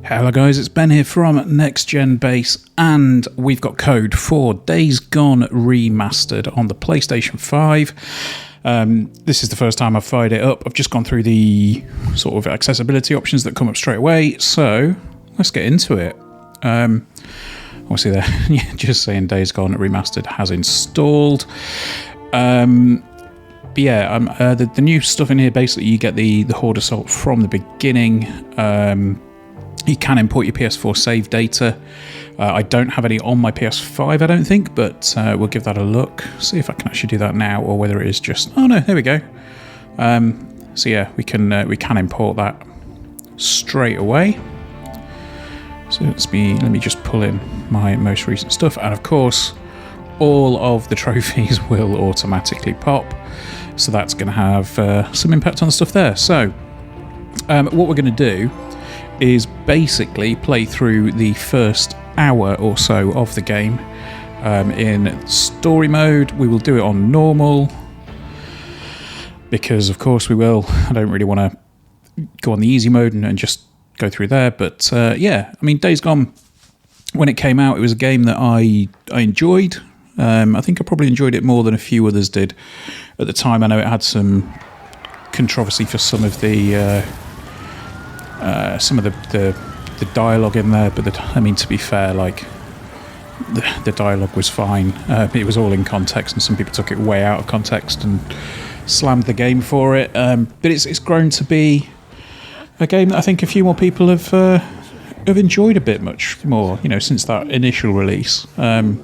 Hello guys, it's Ben here from Next Gen Base, and we've got code for Days Gone Remastered on the PlayStation 5. This is the first time I've fired it up. I've just gone through the sort of accessibility options that come up straight away, so let's get into it. Obviously they're just saying Days Gone Remastered has installed. The new stuff in here, basically you get the Horde Assault from the beginning. You can import your PS4 save data. I don't have any on my PS5, I don't think, but we'll give that a look. See if I can actually do that now, or whether it is just... Oh no, there we go. So yeah, we can import that straight away. So let me just pull in my most recent stuff, and of course, all of the trophies will automatically pop. So that's going to have some impact on the stuff there. So what we're going to do is basically play through the first hour or so of the game in story mode. We will do it on normal because of course we will. I don't really want to go on the easy mode and just go through there, but yeah, I mean, Days Gone, when it came out, it was a game that I enjoyed. I think I probably enjoyed it more than a few others did at the time. I know it had some controversy for some of the dialogue in there, but I mean, to be fair, like the dialogue was fine. It was all in context, and some people took it way out of context and slammed the game for it. But it's grown to be a game that I think a few more people have enjoyed a bit much more, you know, since that initial release. So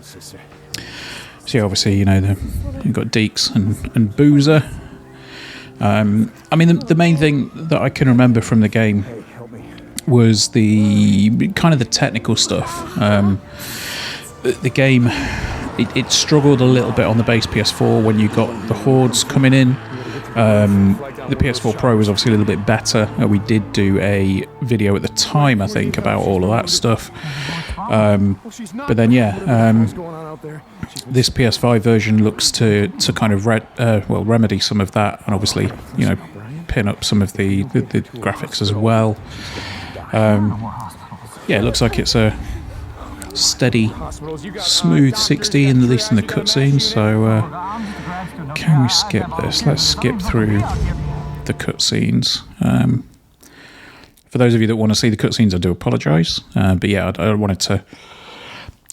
yeah, obviously, you know, you've got Deeks and Boozer. I mean, the main thing that I can remember from the game was the kind of the technical stuff. The game, it struggled a little bit on the base PS4 when you got the hordes coming in. The PS4 Pro was obviously a little bit better. We did do a video at the time, I think, about all of that stuff. But then, yeah, this PS5 version looks to kind of remedy some of that, and obviously, you know, pin up some of the graphics as well. Yeah, it looks like it's a steady, smooth 60, at least in the cutscenes. So, can we skip this? Let's skip through the cutscenes. For those of you that want to see the cutscenes, I do apologise. But yeah, I wanted to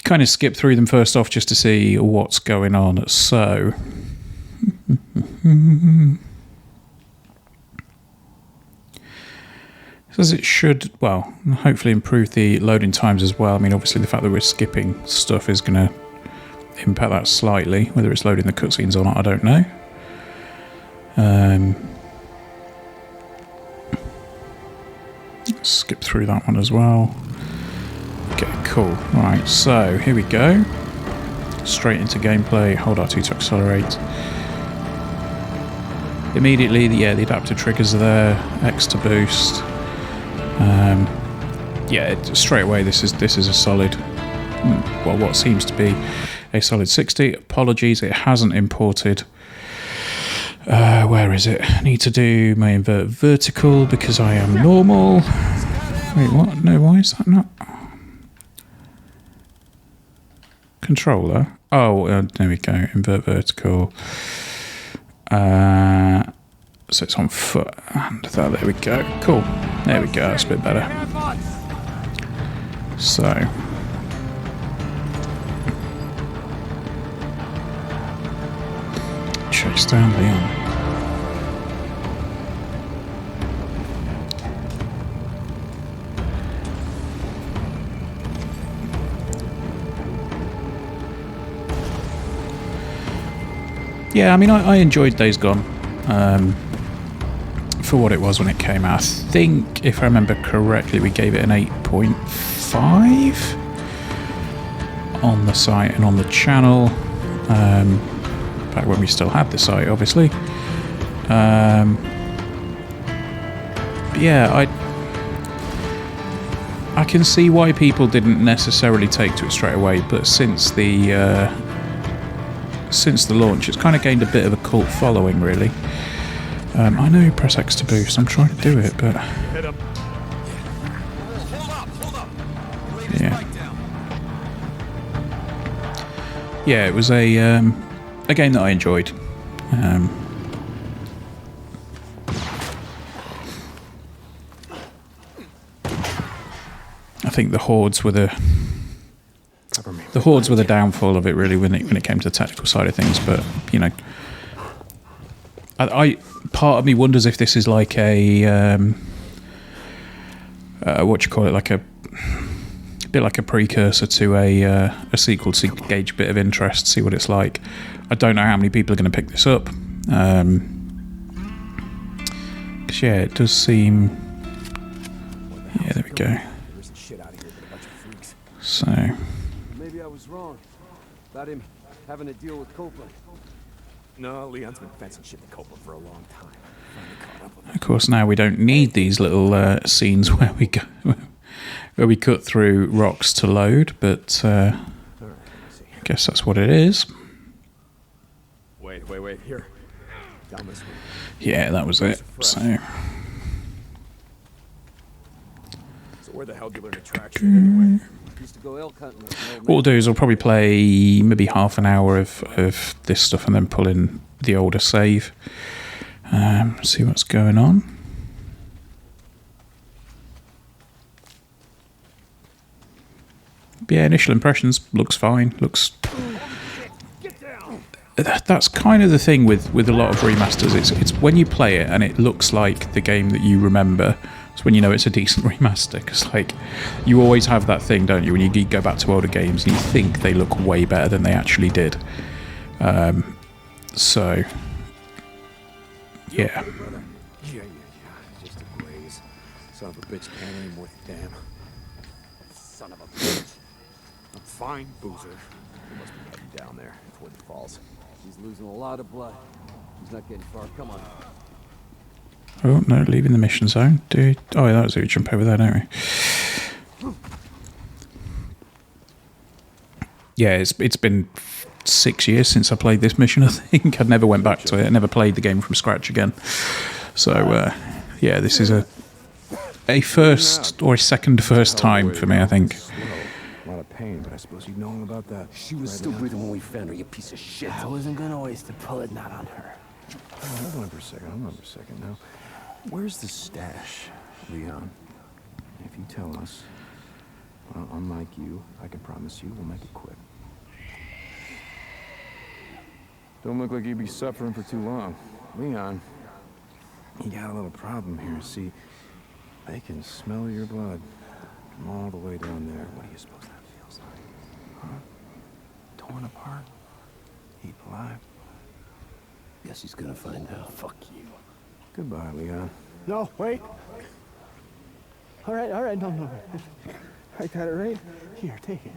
kind of skip through them first off just to see what's going on. So, says it should, well, hopefully improve the loading times as well. I mean, obviously the fact that we're skipping stuff is going to impact that slightly. Whether it's loading the cutscenes or not, I don't know. Skip through that one as well. Okay, cool. Right, so here we go. Straight into gameplay. Hold R2 to accelerate. Immediately, the adaptive triggers are there. X to boost. Yeah, straight away this is a solid, well, what seems to be a solid 60. Apologies, it hasn't imported. Where is it? I need to do my invert vertical because I am normal. Wait, what? No, why is that not? Controller. Oh, there we go. Invert vertical. So it's on foot. And there we go. Cool. There we go. That's a bit better. So. Chase down Leon. Yeah, I mean, I enjoyed Days Gone for what it was when it came out. I think, if I remember correctly, we gave it an 8.5 on the site and on the channel. Back when we still had the site, obviously. But yeah, I can see why people didn't necessarily take to it straight away, but since the launch, it's kind of gained a bit of a cult following, really. I know you press X to boost. I'm trying to do it, but yeah, it was a game that I enjoyed. I think the hordes were the downfall of it, really, when it came to the tactical side of things. But you know, I part of me wonders if this is like a what you call it, like a bit like a precursor to a sequel to gauge a bit of interest, see what it's like. I don't know how many people are going to pick this up. 'Cause yeah, it does seem. Yeah, there we go. So. Maybe I was wrong about him having to deal with Copeland. No, Leon's been fencing shit with Copeland for a long time. Finally caught up with him. Of course, now we don't need these little scenes where we go, where we cut through rocks to load, but I guess that's what it is. Wait, here. Down this way. Yeah, that was it. So where the hell do you learn to track shit anyway? Used to go elk hunting with an old what we'll do is we'll probably play maybe half an hour of this stuff and then pull in the older save. See what's going on. Yeah, initial impressions, looks fine. Looks. That's kind of the thing with a lot of remasters. It's when you play it and it looks like the game that you remember. It's when you know it's a decent remaster, because like you always have that thing, don't you, when you go back to older games and you think they look way better than they actually did. So yeah. Yeah. Just a graze. Son of a bitch can't anymore. Damn. Son of a bitch. I'm fine, Boozer. We must be heading down there before the falls. He's losing a lot of blood. He's not getting far. Come on. Oh no, leaving the mission zone. Dude. Oh, that was it. We jump over there, don't we? Yeah, it's been 6 years since I played this mission, I think. I never went back to it. I never played the game from scratch again. So, yeah, this is a first or a second first time for me, I think. A lot of pain, but I suppose you know all about that. She was still breathing when we found her, you piece of shit. I wasn't gonna waste a bullet not on her. Hold on for a second now. Where's the stash, Leon? If you tell us, well, unlike you, I can promise you we'll make it quick. Don't look like you'd be suffering for too long. Leon, you got a little problem here. See, they can smell your blood from all the way down there. What do you suppose that feels like? Huh? Torn apart? Eaten alive? Guess he's gonna find out. Fuck you. Goodbye, Leon. No, wait. All right, no. I got it right here. Take it.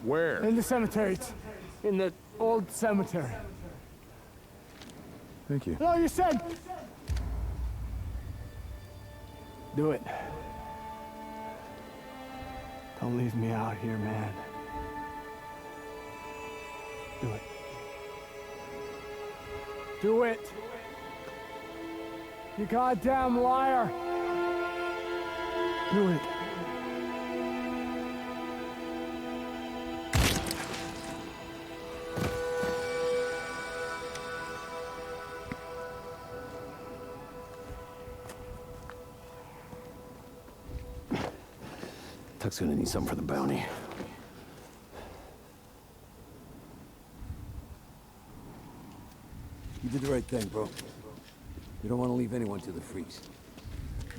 Where? In the cemetery. In the old cemetery. Thank you. No, you said. Do it. Don't leave me out here, man. Do it. Do it. You goddamn liar. Do it. Tuck's gonna need something for the bounty. You did the right thing, bro. You don't want to leave anyone to the freaks.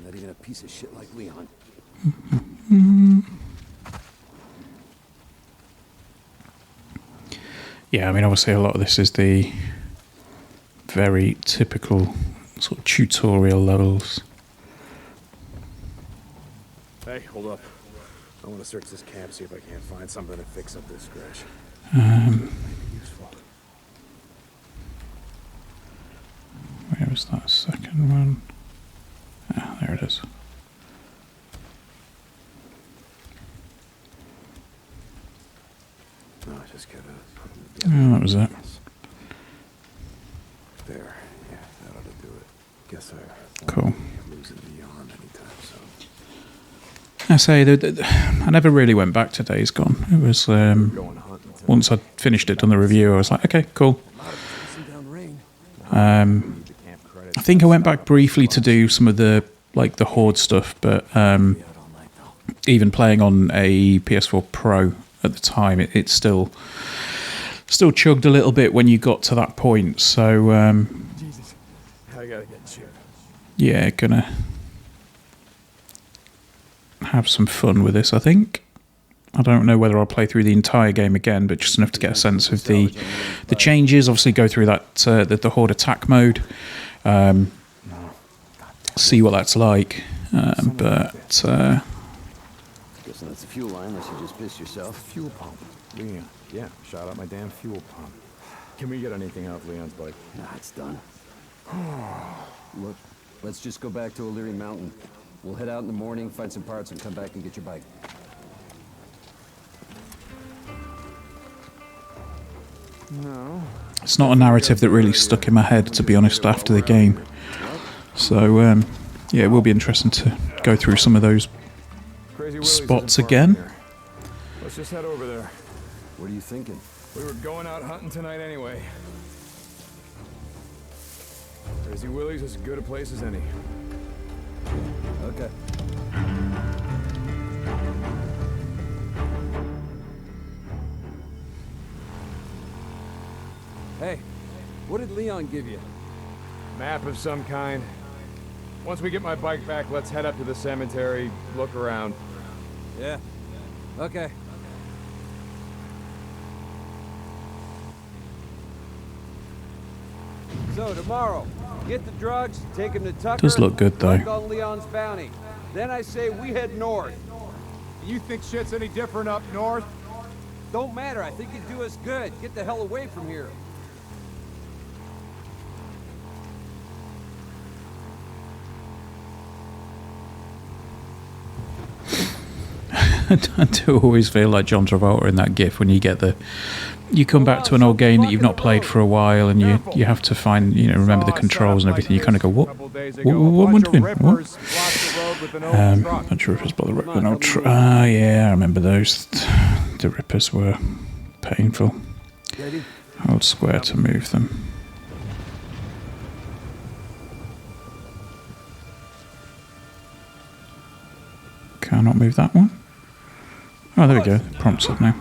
Not even a piece of shit like Leon. Yeah, I mean, obviously a lot of this is the very typical sort of tutorial levels. Hey, hold up. I want to search this camp, see if I can't find something to fix up this crash. Might be useful. Where was that second one? Ah, there it is. No, I just gotta. Oh, that was it. There. Yeah, that ought to do it. Guess I won't Cool. be losing the arm anytime soon. I say that I never really went back to Days Gone. It was once I'd finished it, done the review, I was like, okay, cool. I think I went back briefly to do some of the like the Horde stuff, but even playing on a PS4 Pro at the time, it still chugged a little bit when you got to that point. So Jesus, I gotta get chipped. yeah, gonna have some fun with this, I think. I don't know whether I'll play through the entire game again, but just enough to get a sense of the changes. Obviously, go through that the Horde Attack mode, see what that's like. But Guessing that's a fuel line, unless you just pissed yourself. Fuel pump. Leon, yeah, shot out my damn fuel pump. Can we get anything out of Leon's bike? Nah, it's done. Look, let's just go back to O'Leary Mountain. We'll head out in the morning, find some parts, and come back and get your bike. No. it's not a narrative that really stuck in my head, to be honest, after the game. So yeah, it will be interesting to go through some of those Crazy Willie's spots isn't far again. from here. Let's just head over there. What are you thinking? We were going out hunting tonight anyway. Crazy Willie's is as good a place as any. Okay. Hey, what did Leon give you? Map of some kind. Once we get my bike back, let's head up to the cemetery, look around. Yeah. Okay. So tomorrow, get the drugs, take him to Tucker. Does look good, though. Work on Leon's bounty. Then I say we head north. You think shit's any different up north? Don't matter. I think it'd do us good. Get the hell away from here. I do always feel like John Travolta in that GIF when you get you come back to an old game that you've not played for a while, and you have to find, remember the controls and everything. You kind of go, what am I doing? What? Bunch of rippers block the road with an old truck. Ah, yeah, I remember those. The rippers were painful. Hold square to move them. Cannot move that one. Oh, there we go. Prompts up now.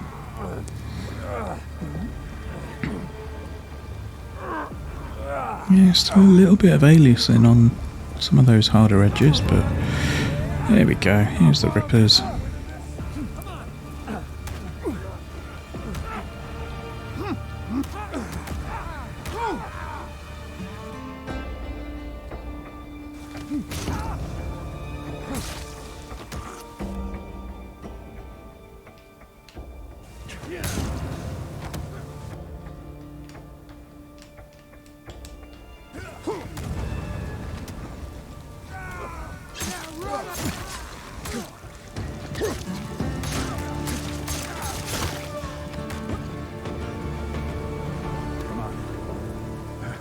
Yeah, still a little bit of aliasing on some of those harder edges, but there we go. Here's the rippers.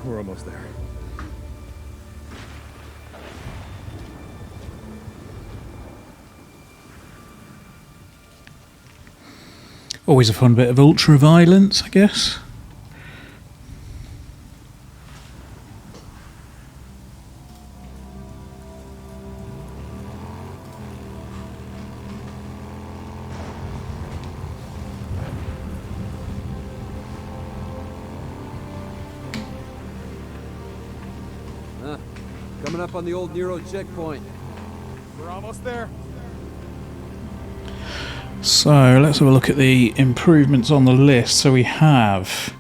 We're almost there. Always a fun bit of ultra violence, I guess. Coming up on the old Nero checkpoint. We're almost there. So let's have a look at the improvements on the list. So we have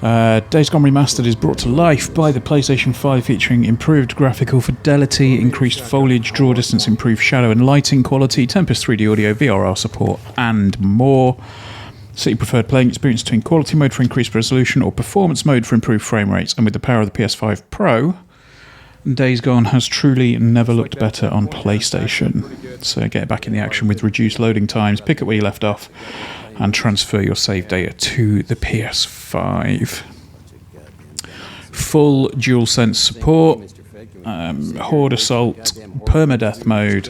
Days Gone Remastered is brought to life by the PlayStation 5, featuring improved graphical fidelity, increased foliage, draw distance, improved shadow and lighting quality, Tempest 3D audio, VRR support, and more. Set your preferred playing experience between quality mode for increased resolution or performance mode for improved frame rates, and with the power of the PS5 Pro, Days Gone has truly never looked better on PlayStation. So get back in the action with reduced loading times, pick up where you left off, and transfer your save data to the PS5. Full DualSense support, Horde Assault, permadeath mode,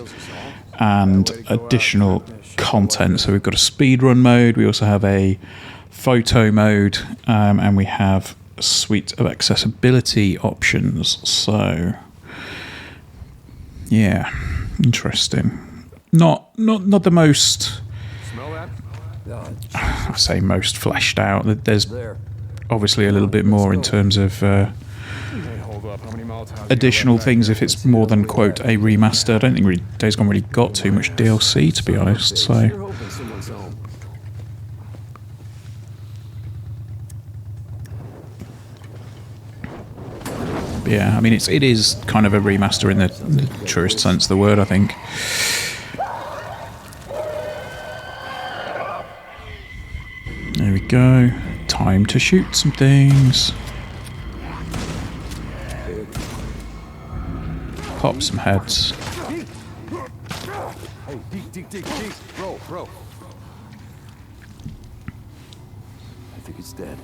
and additional content. So we've got a speedrun mode, we also have a photo mode, and we have a suite of accessibility options. So yeah, interesting. Not the most, I say most fleshed out. There's obviously a little bit more in terms of additional things if it's more than, quote, a remaster. I don't think really Days Gone really got too much DLC, to be honest. So yeah, I mean it is kind of a remaster in the truest sense of the word, I think. There we go. Time to shoot some things. Pop some heads. Hey, deep. Bro. I think it's dead.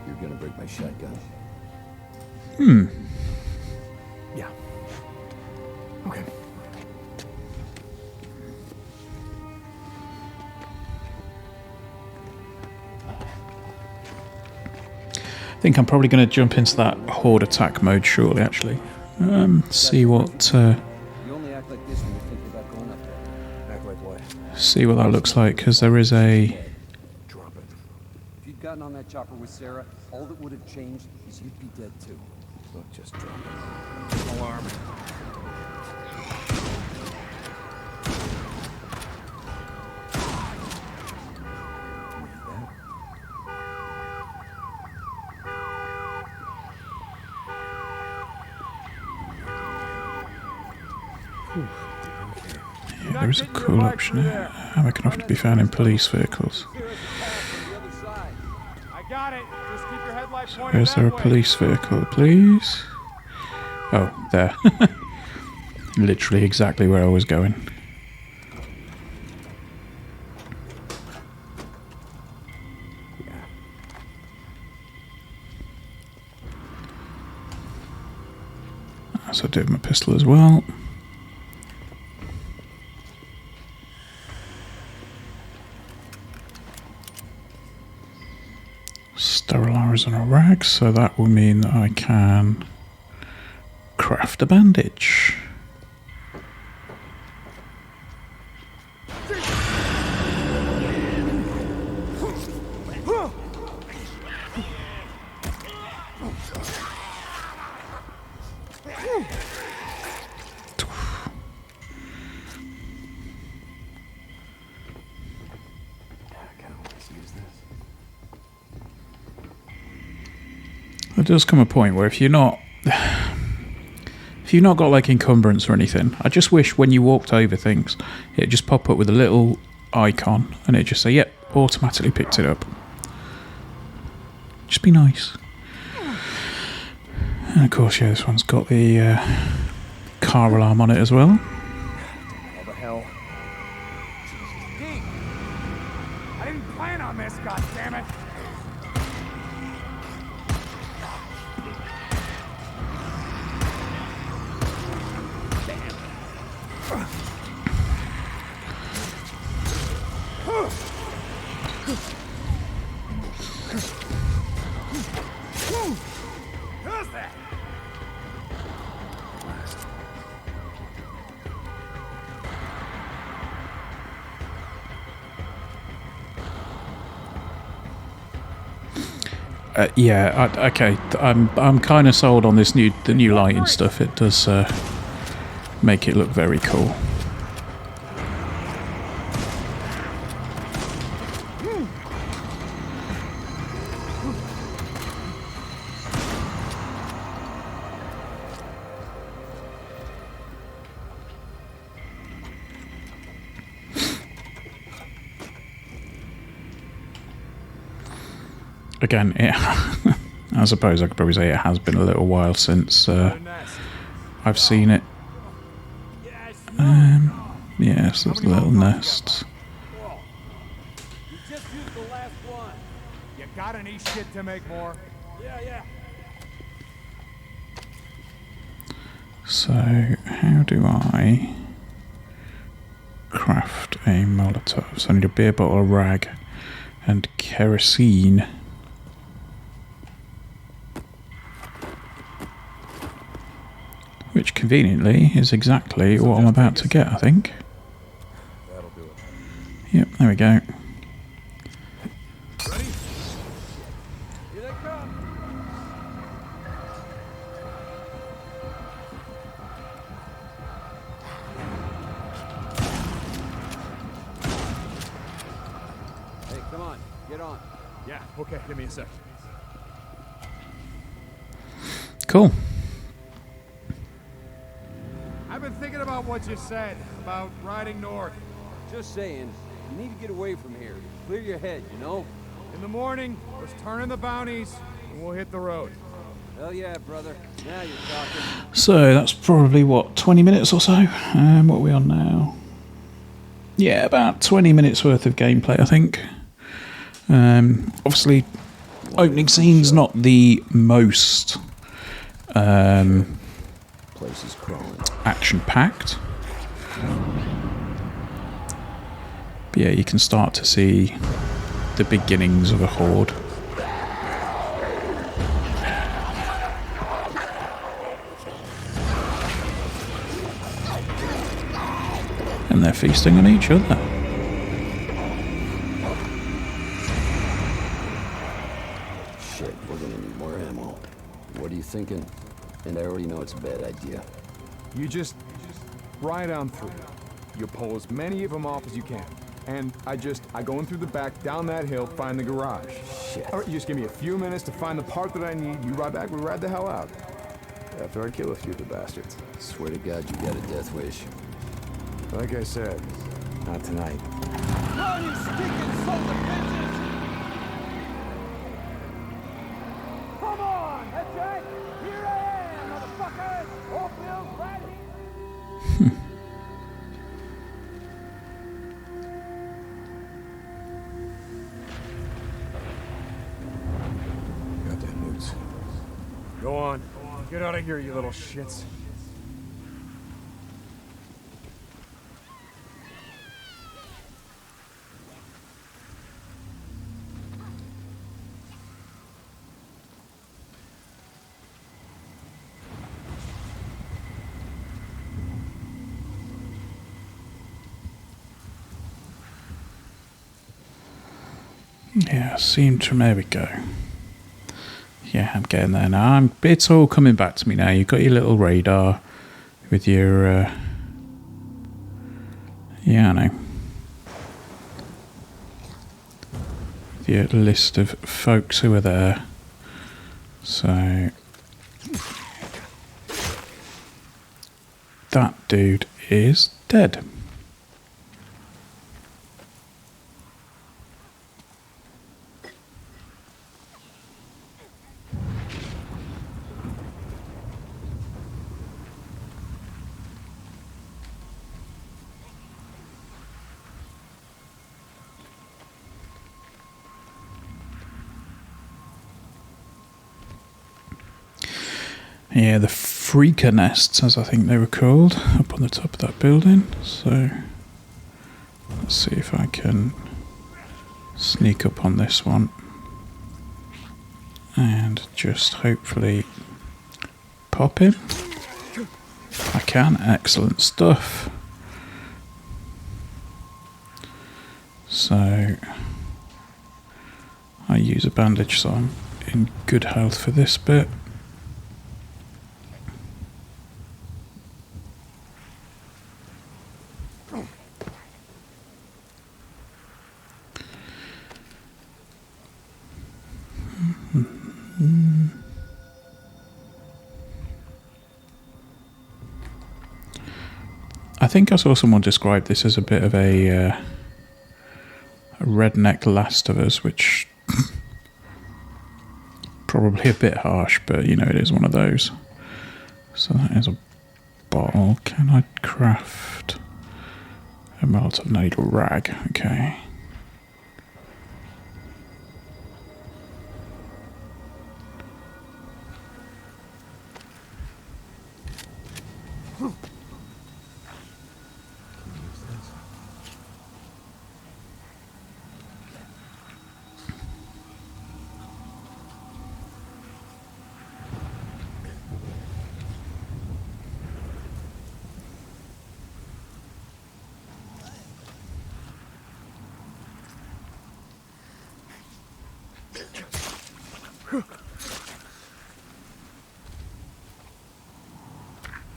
You're gonna break my shotgun. Yeah. Okay. I think I'm probably going to jump into that Horde Attack mode shortly, actually. See what You only act like this when you're thinking about going up there. Act like what? see what that looks like, because there is a... Drop it. If you'd gotten on that chopper with Sarah, all that would have changed is you'd be dead too. Look, just drop it. Alarm. Yeah, there is a cool option here. Hammer can often be found in police vehicles. I got it. Just keep your headlight So pointed is there a that way. police vehicle, please? Oh, there. Literally exactly where I was going. So I do have my pistol as well. Sterilizer and a rag, so that will mean that I can craft a bandage. There does come a point where if you've not got like encumbrance or anything, I just wish when you walked over things, it'd just pop up with a little icon and it'd just say, yep, automatically picked it up. Just be nice. And of course, yeah, this one's got the car alarm on it as well. What the hell? Deke, I didn't plan on this, goddammit. Who's that? Yeah, okay. I'm kind of sold on the new lighting stuff. It does make it look very cool. Again, I suppose I could probably say it has been a little while since I've seen it. Yes, there's little nests. You just used the last one. You got any shit to make more? Yeah. So, how do I craft a Molotov? So I need a beer bottle, a rag, and kerosene. Which conveniently is exactly what I'm about to get, I think. That'll do it. Yep, there we go. Ready? Here they come. Hey, come on. Get on. Yeah, okay, give me a sec. Cool. I've been thinking about what you said about riding north. Just saying, you need to get away from here. Clear your head, you know? In the morning, let's turn in the bounties and we'll hit the road. Hell yeah, brother. Now you're talking. So that's probably, what, 20 minutes or so? What are we on now? Yeah, about 20 minutes worth of gameplay, I think. Obviously, opening scene's not the most Place is crawling. action-packed. But yeah, you can start to see the beginnings of a horde. And they're feasting on each other. Shit, we're gonna need more ammo. What are you thinking? And I already know it's a bad idea. You just ride on through. You pull as many of them off as you can. And I go in through the back, down that hill, find the garage. Shit. All right, you just give me a few minutes to find the part that I need. You ride back, we ride the hell out. After I kill a few of the bastards. Swear to God, you got a death wish. Like I said, not tonight. Run, you stinking sons of bitches! Come on, that's right! Here I am, motherfuckers! Oatmeal's right here! Goddamn moods. Go on. Get out of here, you little shits. Yeah, there we go. Yeah, I'm getting there now. It's all coming back to me now. You've got your little radar with your... yeah, I know. Your list of folks who are there. So... that dude is dead. Yeah, the freaker nests, as I think they were called, up on the top of that building. So, let's see if I can sneak up on this one. And just hopefully pop him. I can, excellent stuff. So, I use a bandage so I'm in good health for this bit. I think I saw someone describe this as a bit of a redneck Last of Us, which probably a bit harsh, but you know, it is one of those. So that is a bottle. Can I craft a Molotov needle rag? Okay.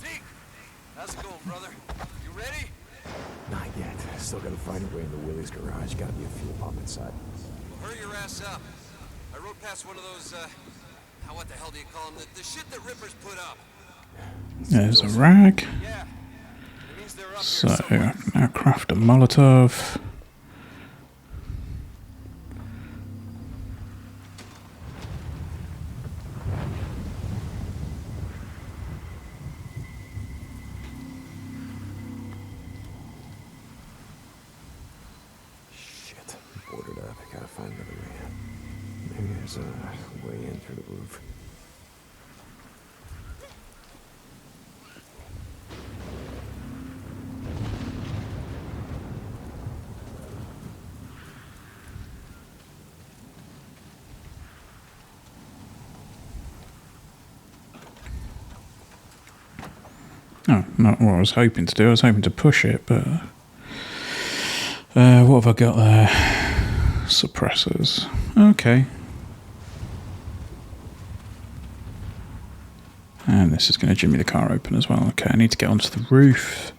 Deke, how's it going, brother? You ready? Not yet. Still gotta find a way into Willie's garage. Gotta be a fuel pump inside. Well, hurry your ass up. I rode past one of those, what the hell do you call them? The shit that Rippers put up. There's a rag. Yeah. It means they're up So, here I somewhere. can now craft a Molotov. Shit. Boarded up. Gotta find another way in. Maybe there's a way in through the roof. Oh, not what I was hoping to do. I was hoping to push it, but... what have I got there? Suppressors. Okay. And this is going to jimmy the car open as well. Okay, I need to get onto the roof.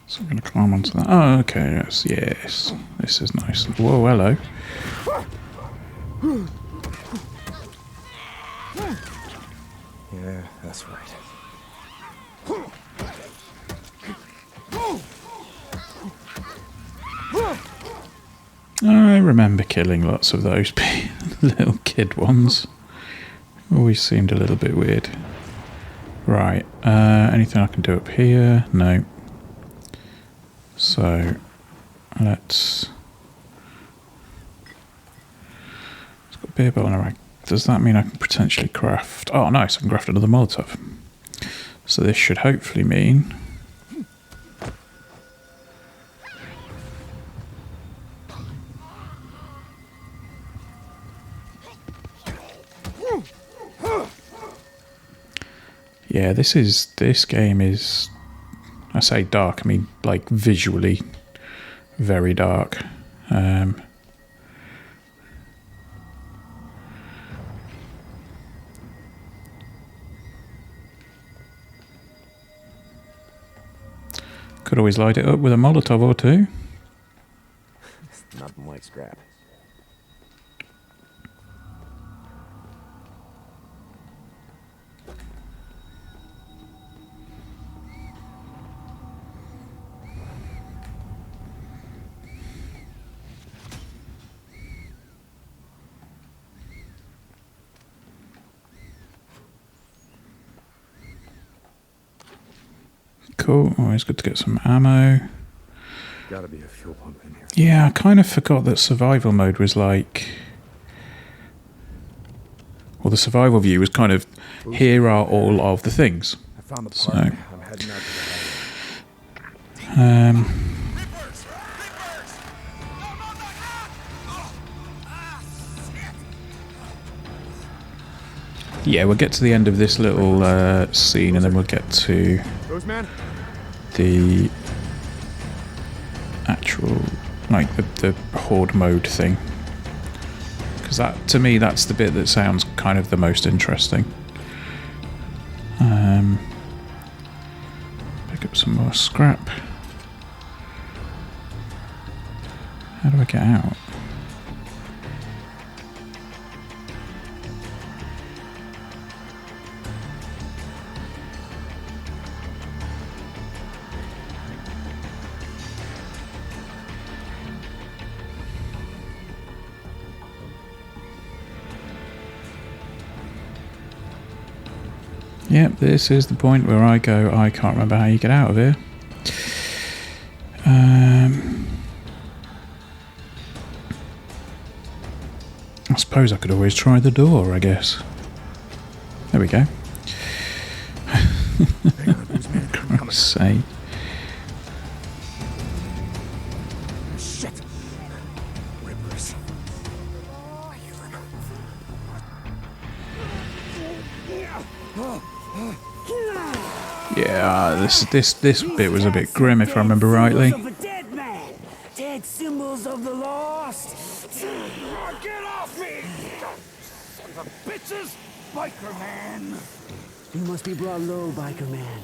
So I'm going to climb onto that. Oh, okay, yes, yes. This is nice. Whoa, hello. Yeah, that's right. I remember killing lots of those little kid ones. Always seemed a little bit weird. Right, anything I can do up here? No. So, let's got a beer bottle and a rag. Does that mean I can potentially craft... Oh, nice, I can craft another Molotov. So this should hopefully mean... Yeah, this game is... I say dark, I mean like visually very dark. Could always light it up with a Molotov or two. Nothing like scrap. Cool, always good to get some ammo. Gotta be a fuel pump in here. Yeah, I kind of forgot that survival mode was like... Well, the survival view was kind of, here are all of the things. I found the So, part. I'm heading out to the highway. Rippers! Rippers! No, no, no! Shit! yeah, we'll get to the end of this little scene and then we'll get to Roseman? the actual, like the horde mode thing. Because that, to me, that's the bit that sounds kind of the most interesting. Pick up some more scrap. How do I get out? Yep, this is the point where I go, I can't remember how you get out of here. I suppose I could always try the door, I guess. There we go. Christ's sake. Shit! Rippers. I hear them. Yeah, Yeah, this bit was a bit grim if I remember rightly. Symbols of a dead man. Dead symbols of the lost. Get off me! Sons of bitches! Biker man! You must be brought low, biker man.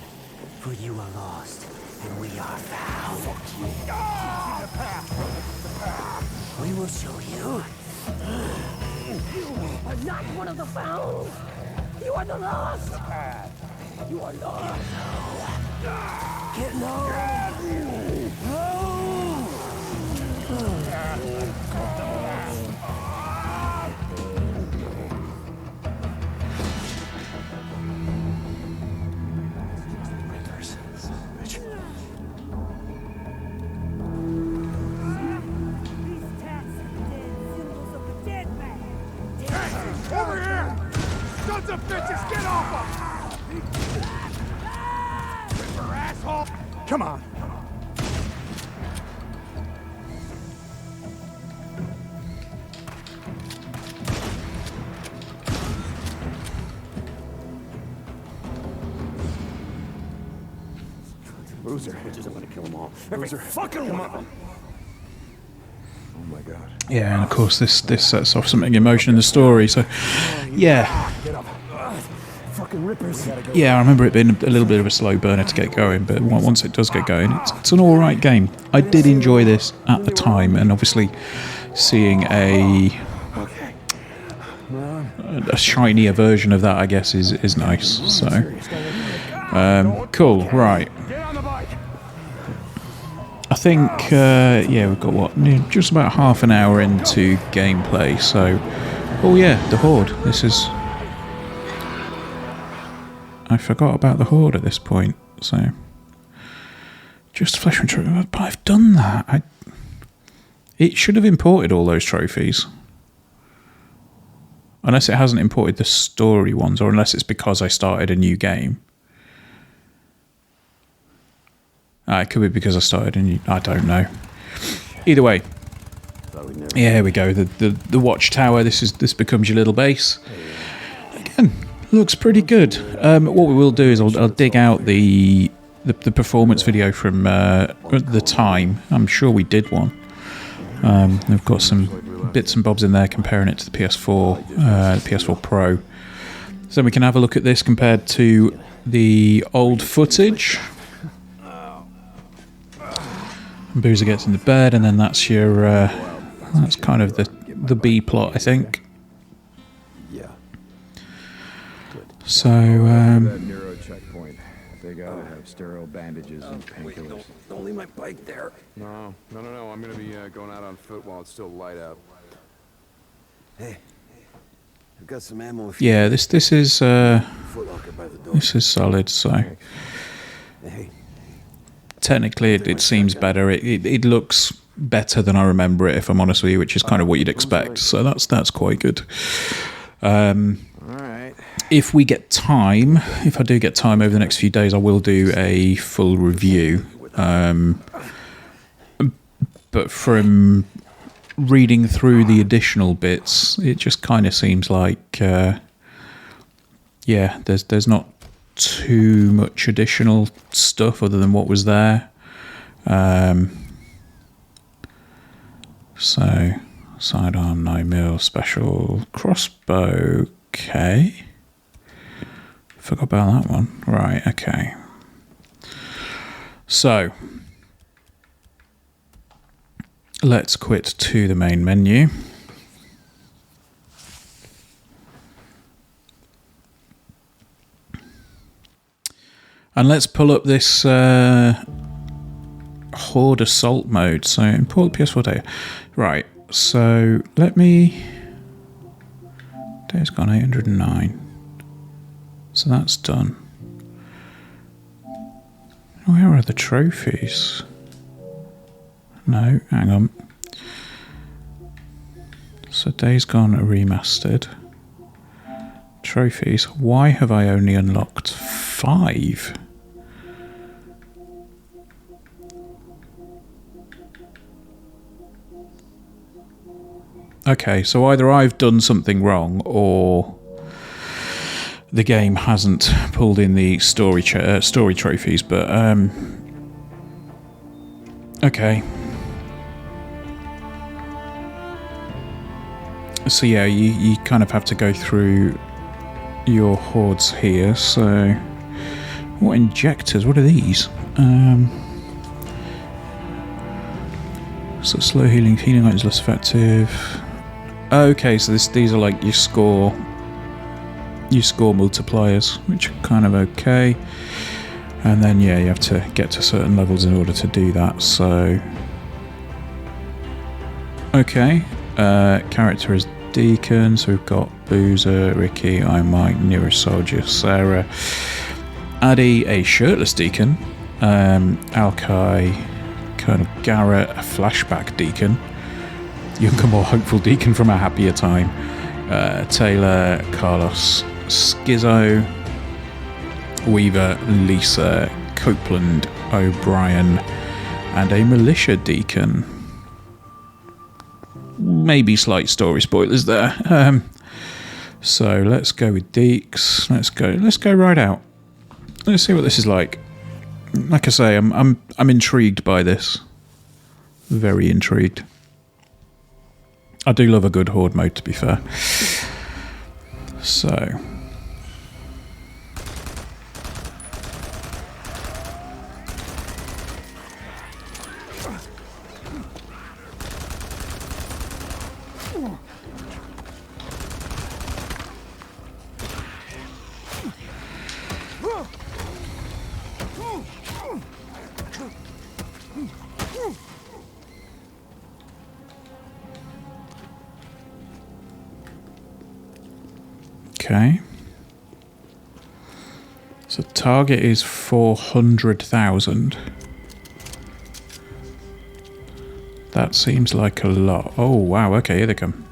For you are lost, and we are found. We will show you. You are not one of the found. You are the lost. You are lost. Get low. Over here! Sons of bitches, get off him! Ripper asshole! Come on! Loser. Bitches, I'm gonna kill them all. Loser. Fucking one of them! Oh my god. Yeah, and of course this sets off something emotion in the story. So, yeah, Fucking rippers. yeah, I remember it being a little bit of a slow burner to get going, but once it does get going, it's an all right game. I did enjoy this at the time, and obviously seeing a shinier version of that, I guess, is nice. So, cool, right. Get on the bike! I think, yeah, we've got just about half an hour into gameplay. So, oh yeah, the Horde. This is. I forgot about the Horde at this point. So, just flesh and trophy. But I've done that. It should have imported all those trophies. Unless it hasn't imported the story ones, or unless it's because I started a new game. It could be because I started a new... I don't know. Either way. Yeah, here we go. The watchtower. This becomes your little base. Again, looks pretty good. What we will do is I'll dig out the performance video from the time. I'm sure we did one. We've got some bits and bobs in there comparing it to the PS4, PS4 Pro. So then we can have a look at this compared to the old footage. Boozer gets into bed, and then that's your that's kind of the B plot, I think. Yeah. So That neuro checkpoint. They gotta have sterile bandages and painkillers. Don't leave my bike there. No. I'm gonna be going out on foot while it's still light out. Hey, I've got some ammo. yeah, this is Footlocker by the door. this is solid. So Hey, technically, it seems better. It looks better than I remember it, if I'm honest with you, which is kind of what you'd expect. So that's quite good. All right. If we get time, if I do get time over the next few days, I will do a full review. But from reading through the additional bits, it just kind of seems like, yeah, there's not too much additional stuff other than what was there. So, sidearm 9mm special crossbow. Okay. Forgot about that one. Right, okay. So, let's quit to the main menu. And let's pull up this Horde Assault mode. So, import PS4 data. Right, so let me... Day's gone 809. So that's done. Where are the trophies? No, hang on. So Days Gone Remastered. Trophies. Why have I only unlocked 5? Okay, so either I've done something wrong, or the game hasn't pulled in the story trophies, but okay. So yeah, you kind of have to go through your hordes here. So what injectors? What are these? So slow healing items less effective. Okay, so these are like your score multipliers, which are kind of okay. And then yeah, you have to get to certain levels in order to do that. So okay, character is Deacon. So we've got Boozer, Ricky, I'm Mike, Neurosoldier, Sarah, Addy, a shirtless Deacon, Alkai, Colonel Garrett, a flashback Deacon, younger, more hopeful Deacon from a happier time, Taylor, Carlos, Skizzo, Weaver, Lisa, Copeland, O'Brien, and a militia Deacon. Maybe slight story spoilers there. So let's go with Deeks. Let's go right out. Let's see what this is like. Like I say, I'm intrigued by this. Very intrigued. I do love a good horde mode, to be fair. So okay. So target is 400,000. That seems like a lot. Oh wow, okay, here they come.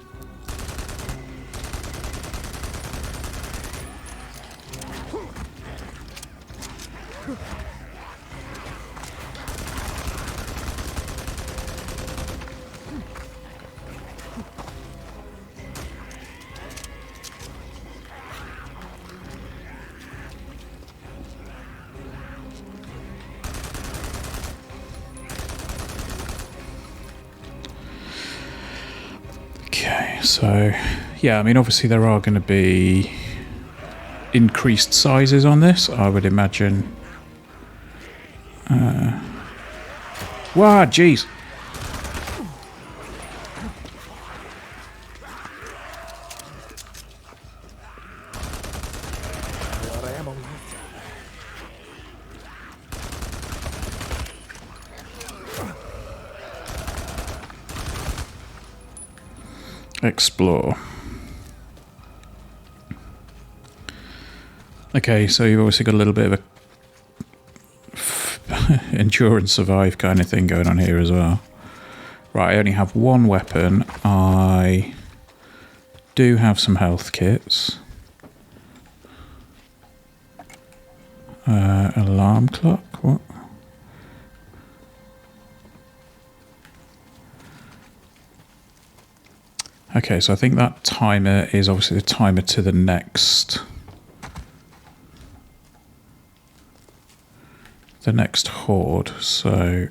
Okay, so yeah, I mean obviously there are going to be increased sizes on this, I would imagine. Wow, jeez. Explore. Okay, so you've obviously got a little bit of a endure and survive kind of thing going on here as well. Right, I only have one weapon. I do have some health kits. Alarm clock? What? Okay, so I think that timer is obviously the timer to the next horde, so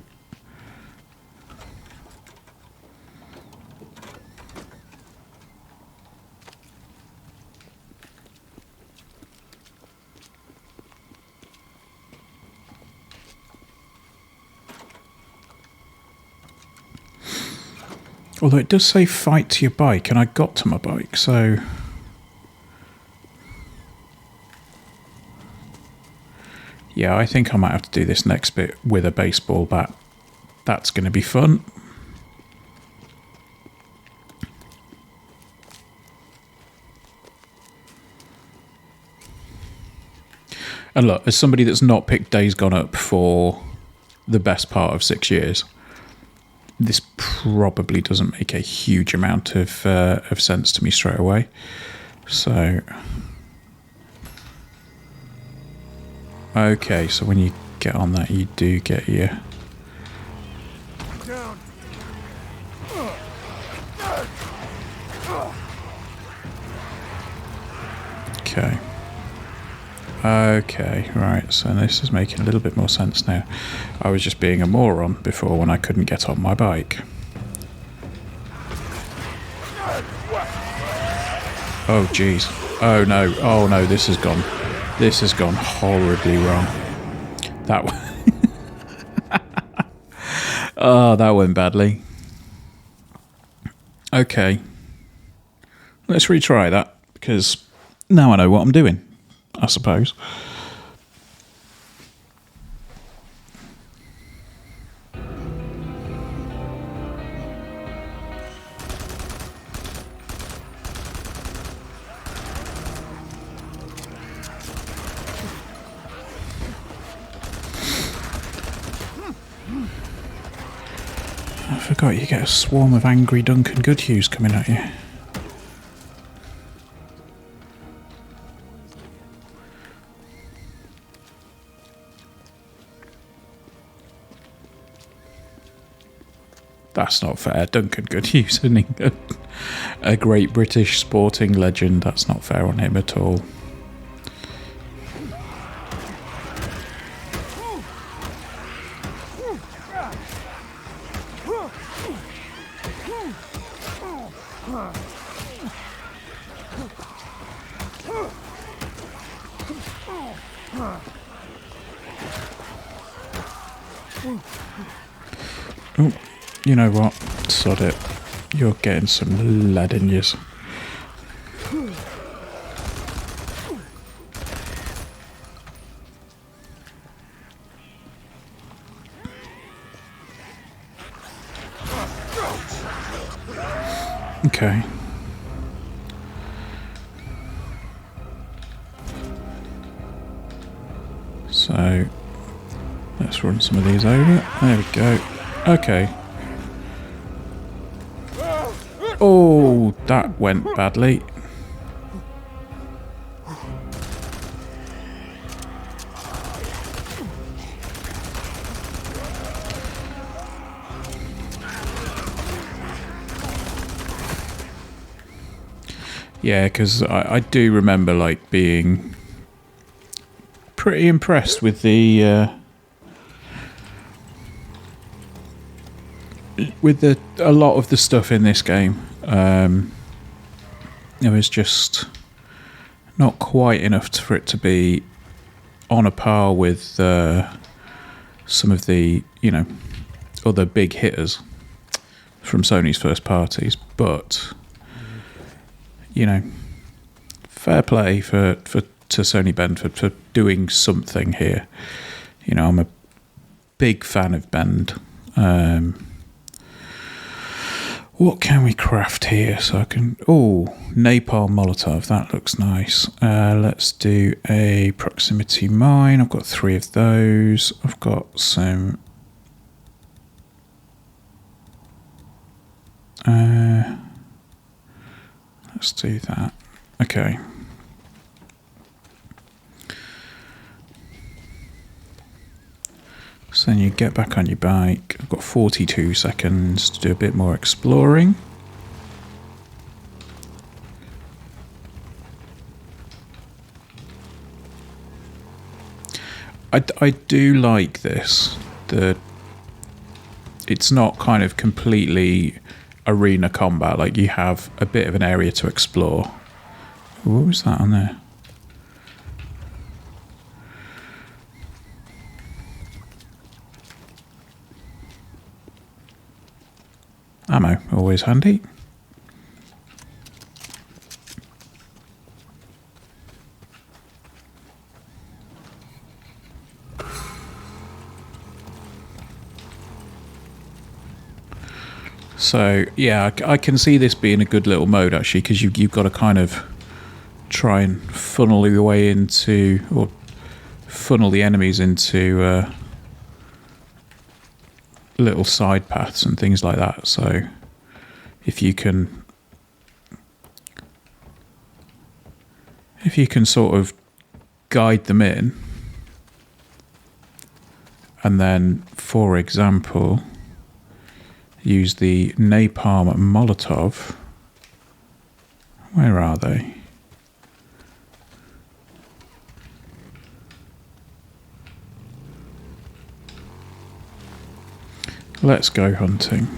although it does say fight to your bike, and I got to my bike, so yeah, I think I might have to do this next bit with a baseball bat. That's going to be fun. And look, as somebody that's not picked Days Gone up for the best part of 6 years, this probably doesn't make a huge amount of sense to me straight away. So, okay, so when you get on that, you do get your... Okay. Okay, right, so this is making a little bit more sense now. I was just being a moron before when I couldn't get on my bike. Oh, jeez. Oh, no, this has gone horribly wrong. That oh, that went badly. Okay. Let's retry that, because now I know what I'm doing, I suppose. I forgot you get a swarm of angry Duncan Goodhues coming at you. That's not fair. Duncan Goodhues, isn't he? A great British sporting legend. That's not fair on him at all. Oh, you know what? Sod it. You're getting some lead in yours. Okay. So, let's run some of these over. There we go. Okay. Oh, that went badly. Yeah, because I do remember like being pretty impressed with the a lot of the stuff in this game. It was just not quite enough for it to be on a par with some of the, you know, other big hitters from Sony's first parties, but you know, fair play to Sony Bend for doing something here. You know, I'm a big fan of Bend. What can we craft here? So I can... Oh, Napalm Molotov. That looks nice. Let's do a proximity mine. I've got 3 of those. I've got some... let's do that. Okay. So then you get back on your bike. I've got 42 seconds to do a bit more exploring. I do like this. It's not kind of completely arena combat. Like, you have a bit of an area to explore. What was that on there? Ammo, always handy. So yeah, I can see this being a good little mode actually, because you've got to kind of try and funnel your way into, or funnel the enemies into little side paths and things like that. So if you can sort of guide them in, and then, for example, use the Napalm Molotov. Where are they? Let's go hunting.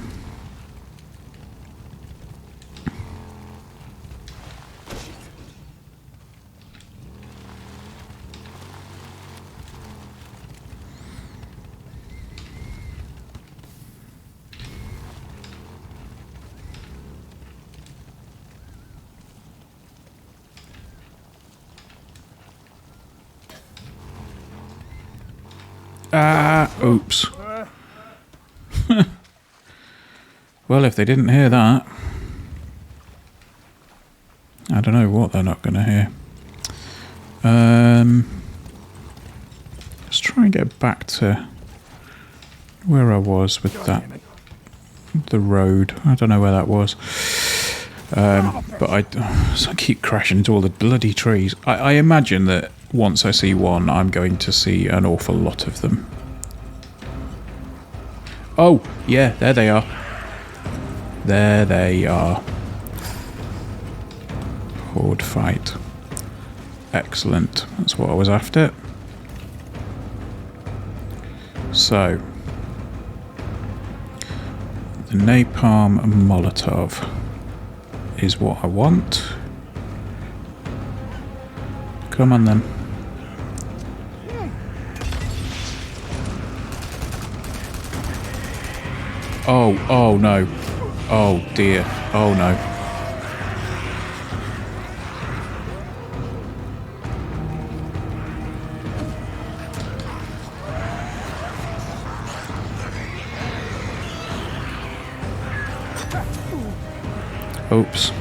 Oops. Well, if they didn't hear that, I don't know what they're not going to hear. Let's try and get back to where I was with that. The road. I don't know where that was. But I keep crashing into all the bloody trees. I imagine that once I see one, I'm going to see an awful lot of them. Oh, yeah, there they are. There they are. Horde fight. Excellent. That's what I was after. So, the napalm Molotov is what I want. Come on then. Oh no. Oh dear. Oh no. Oops.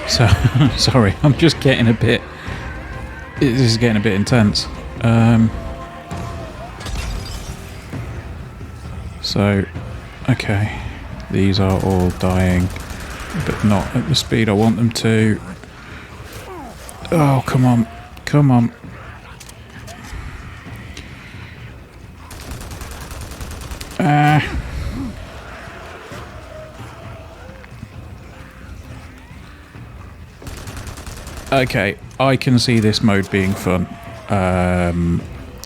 So, sorry, I'm just getting a bit... This is getting a bit intense. So, okay. These are all dying, but not at the speed I want them to. Oh, come on. Come on. Okay, I can see this mode being fun.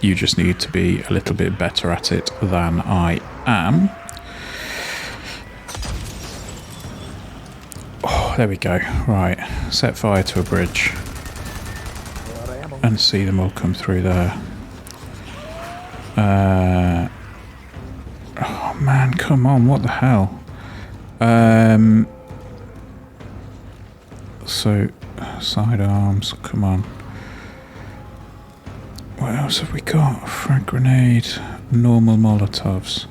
You just need to be a little bit better at it than I am. Oh, there we go. Right, set fire to a bridge. And see them all come through there. Oh man, come on, what the hell? So... Sidearms, come on. What else have we got? Frag grenade, normal Molotovs.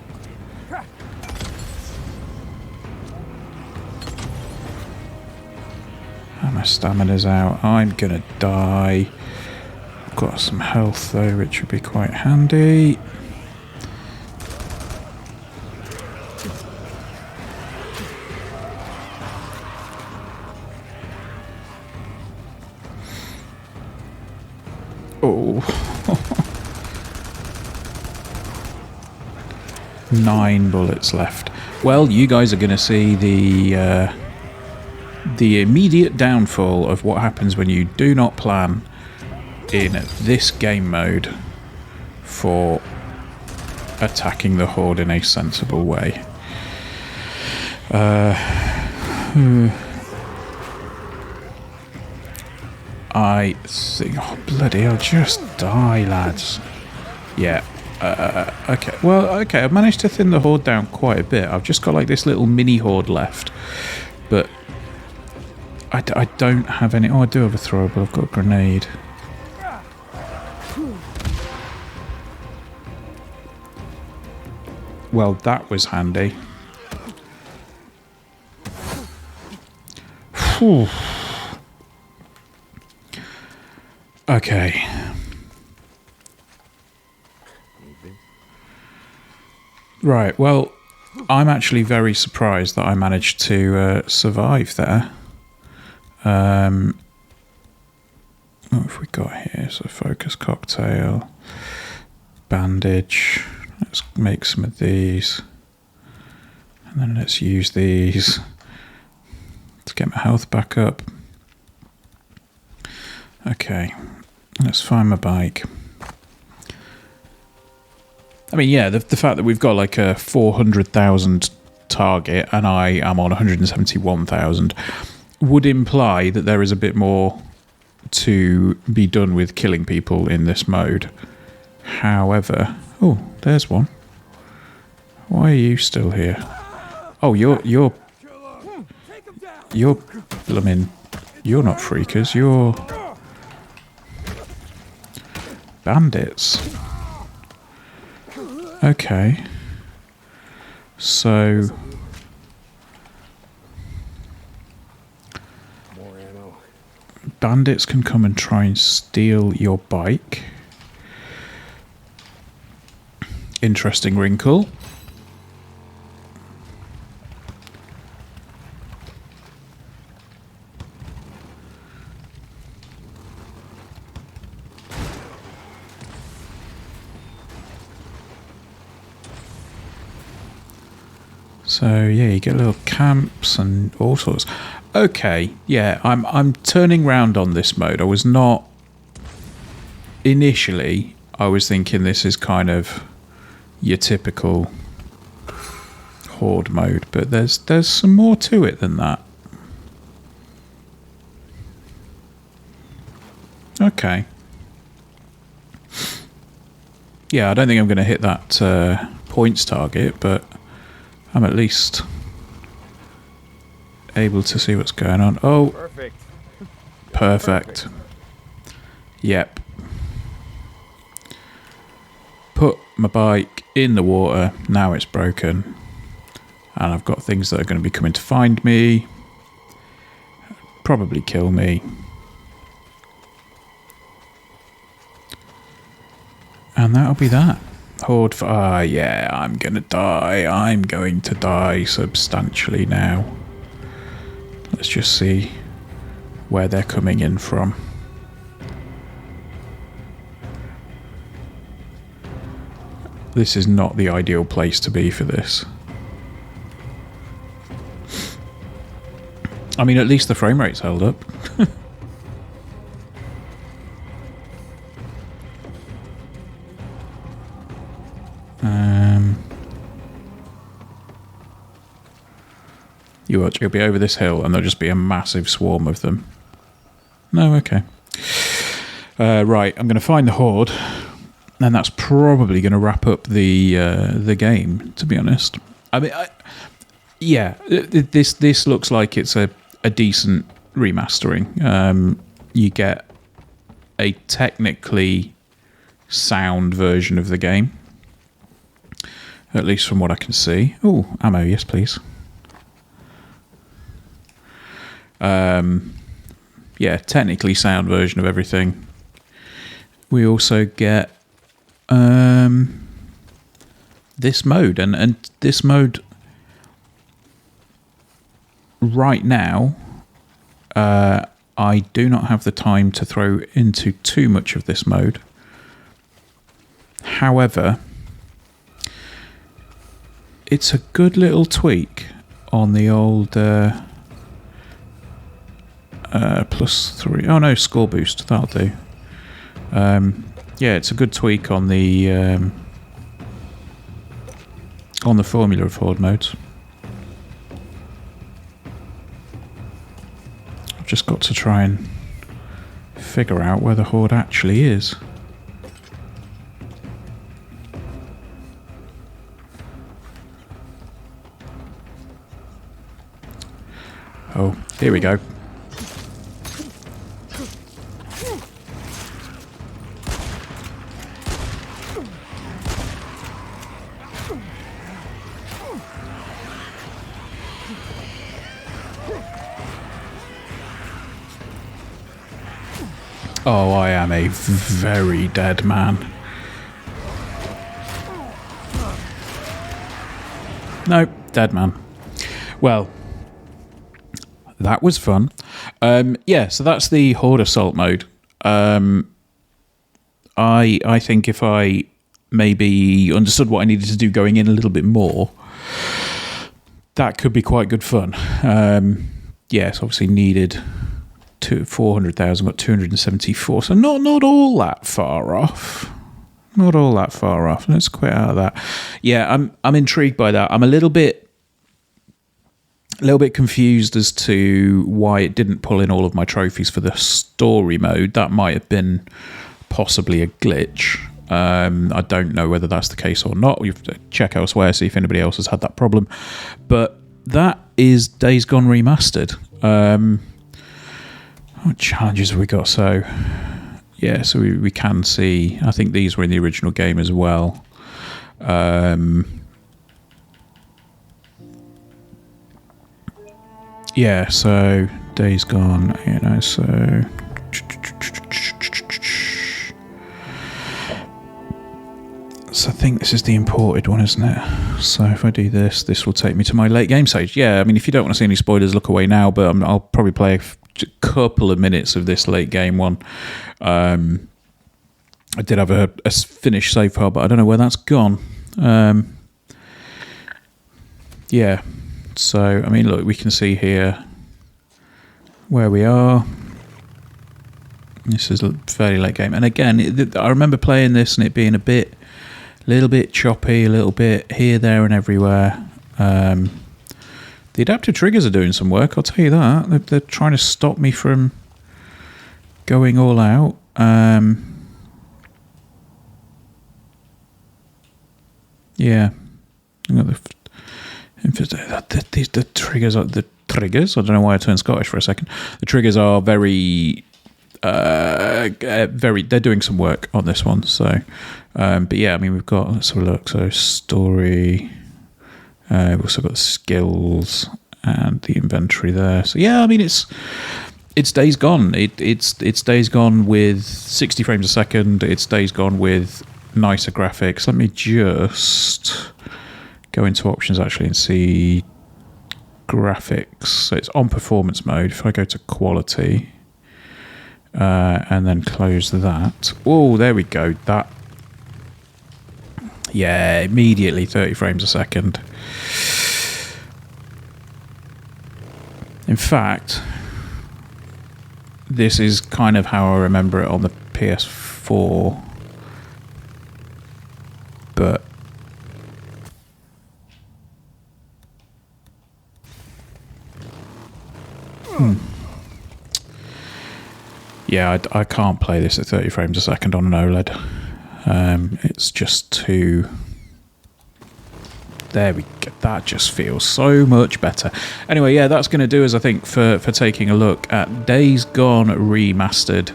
And my stamina's out. I'm gonna die. I've got some health though, which would be quite handy. Oh. 9 bullets left. Well, you guys are going to see the immediate downfall of what happens when you do not plan in this game mode for attacking the Horde in a sensible way. I think... Oh, bloody hell, just die, lads. Yeah. Okay. Well, okay, I've managed to thin the Horde down quite a bit. I've just got, like, this little mini Horde left. But I don't have any... Oh, I do have a thrower, but I've got a grenade. Well, that was handy. Whew. Okay. Right, well, I'm actually very surprised that I managed to survive there. What have we got here? So focus cocktail, bandage. Let's make some of these. And then let's use these to get my health back up. Okay, let's find my bike. I mean, yeah, the fact that we've got like a 400,000 target and I am on 171,000 would imply that there is a bit more to be done with killing people in this mode. However, oh, there's one. Why are you still here? Oh, you're blooming. You're not freakers. You're bandits. Okay. So More ammo. bandits can come and try and steal your bike. Interesting wrinkle. So yeah, you get little camps and all sorts. Okay, yeah, I'm turning round on this mode. I was not initially. I was thinking this is kind of your typical Horde mode, but there's some more to it than that. Okay. Yeah, I don't think I'm going to hit that points target, but I'm at least able to see what's going on. Oh, perfect. Yep. Put my bike in the water. Now it's broken. And I've got things that are going to be coming to find me. Probably kill me. And that'll be that. Horde for... Ah, yeah, I'm going to die. I'm going to die substantially now. Let's just see where they're coming in from. This is not the ideal place to be for this. I mean, at least the frame rate's held up. You watch, you'll be over this hill and there'll just be a massive swarm of them. No, okay. Right, I'm going to find the Horde, and that's probably going to wrap up the game, to be honest. I mean, yeah, this looks like it's a decent remastering. You get a technically sound version of the game, at least from what I can see. Oh, ammo, yes please. Yeah, technically sound version of everything. We also get this mode, and this mode right now, I do not have the time to throw into too much of this mode. However, it's a good little tweak on the old +3. Oh no, score boost. That'll do. Yeah, it's a good tweak on the formula of Horde modes. I've just got to try and figure out where the Horde actually is. Oh, here we go. Oh, I am a very dead man. No, dead man. Well, that was fun. Yeah, so that's the Horde Assault mode. I think if I maybe understood what I needed to do going in a little bit more, that could be quite good fun. Yes, obviously needed 400,000, got 274, so not all that far off. Not all that far off. Let's quit out of that. Yeah, I'm intrigued by that. I'm a little bit confused as to why it didn't pull in all of my trophies for the story mode. That might have been possibly a glitch. I don't know whether that's the case or not. You have to check elsewhere, see if anybody else has had that problem. But that is Days Gone Remastered. What challenges have we got? So, yeah, so we can see, I think these were in the original game as well. Yeah, so Days Gone, you know, so... So I think this is the imported one, isn't it? So if I do this, this will take me to my late game stage. Yeah, I mean, if you don't want to see any spoilers, look away now, but I'll probably play a couple of minutes of this late game one. I did have a finished save file, but I don't know where that's gone. Yeah, so, I mean, look, we can see here where we are. This is a fairly late game. And again, I remember playing this and it being a little bit choppy, a little bit here, there, and everywhere. The adaptive triggers are doing some work, I'll tell you that. They're trying to stop me from going all out. Yeah. The triggers are the triggers. I don't know why I turned Scottish for a second. The triggers are very. They're doing some work on this one. So, but yeah, I mean, we've got. Let's have a look. So story. We've also got the skills and the inventory there. So yeah, I mean, it's Days Gone. It's Days Gone with 60 frames a second. It's Days Gone with nicer graphics. Let me just go into options actually and see graphics. So it's on performance mode. If I go to quality and then close that. Oh, there we go. That. Yeah, immediately 30 frames a second. In fact, this is kind of how I remember it on the PS4. But yeah, I can't play this at 30 frames a second on an OLED. It's just too... There we go. That just feels so much better. Anyway, yeah, that's going to do us, I think, for taking a look at Days Gone Remastered.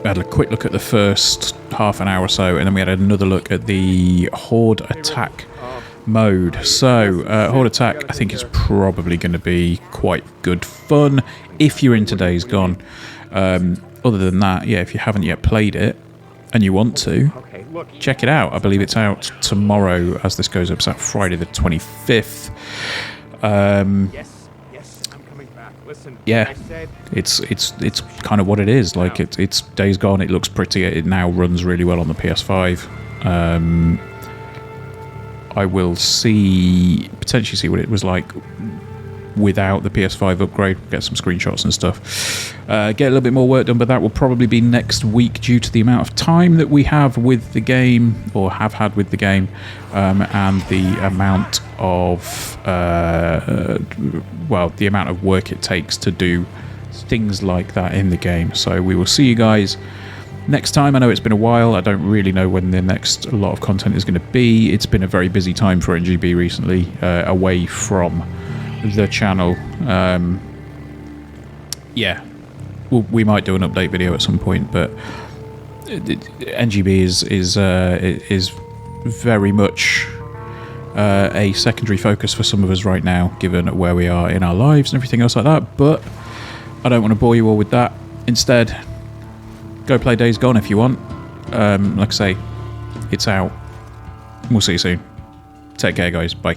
We had a quick look at the first half an hour or so, and then we had another look at the Horde Attack mode. So, Horde Attack, I think, is probably going to be quite good fun if you're into Days Gone. Other than that, yeah, if you haven't yet played it and you want to, check it out. I believe it's out tomorrow as this goes up. It's out Friday the 25th. Yes, I'm coming back. Listen, yeah, it's kind of what it is. Like it's Days Gone. It looks pretty. It now runs really well on the PS5. I will potentially see what it was like without the PS5 upgrade, get some screenshots and stuff, get a little bit more work done, but that will probably be next week due to the amount of time that we have with the game, or have had with the game, and the amount of the amount of work it takes to do things like that in the game. So we will see you guys next time. I know it's been a while. I don't really know when the next lot of content is going to be. It's been a very busy time for NGB recently, away from the channel. Yeah, we might do an update video at some point, but NGB is very much a secondary focus for some of us right now, given where we are in our lives and everything else like that. But I don't want to bore you all with that. Instead, go play Days Gone if you want. Like I say, it's out. We'll see you soon. Take care, guys. Bye.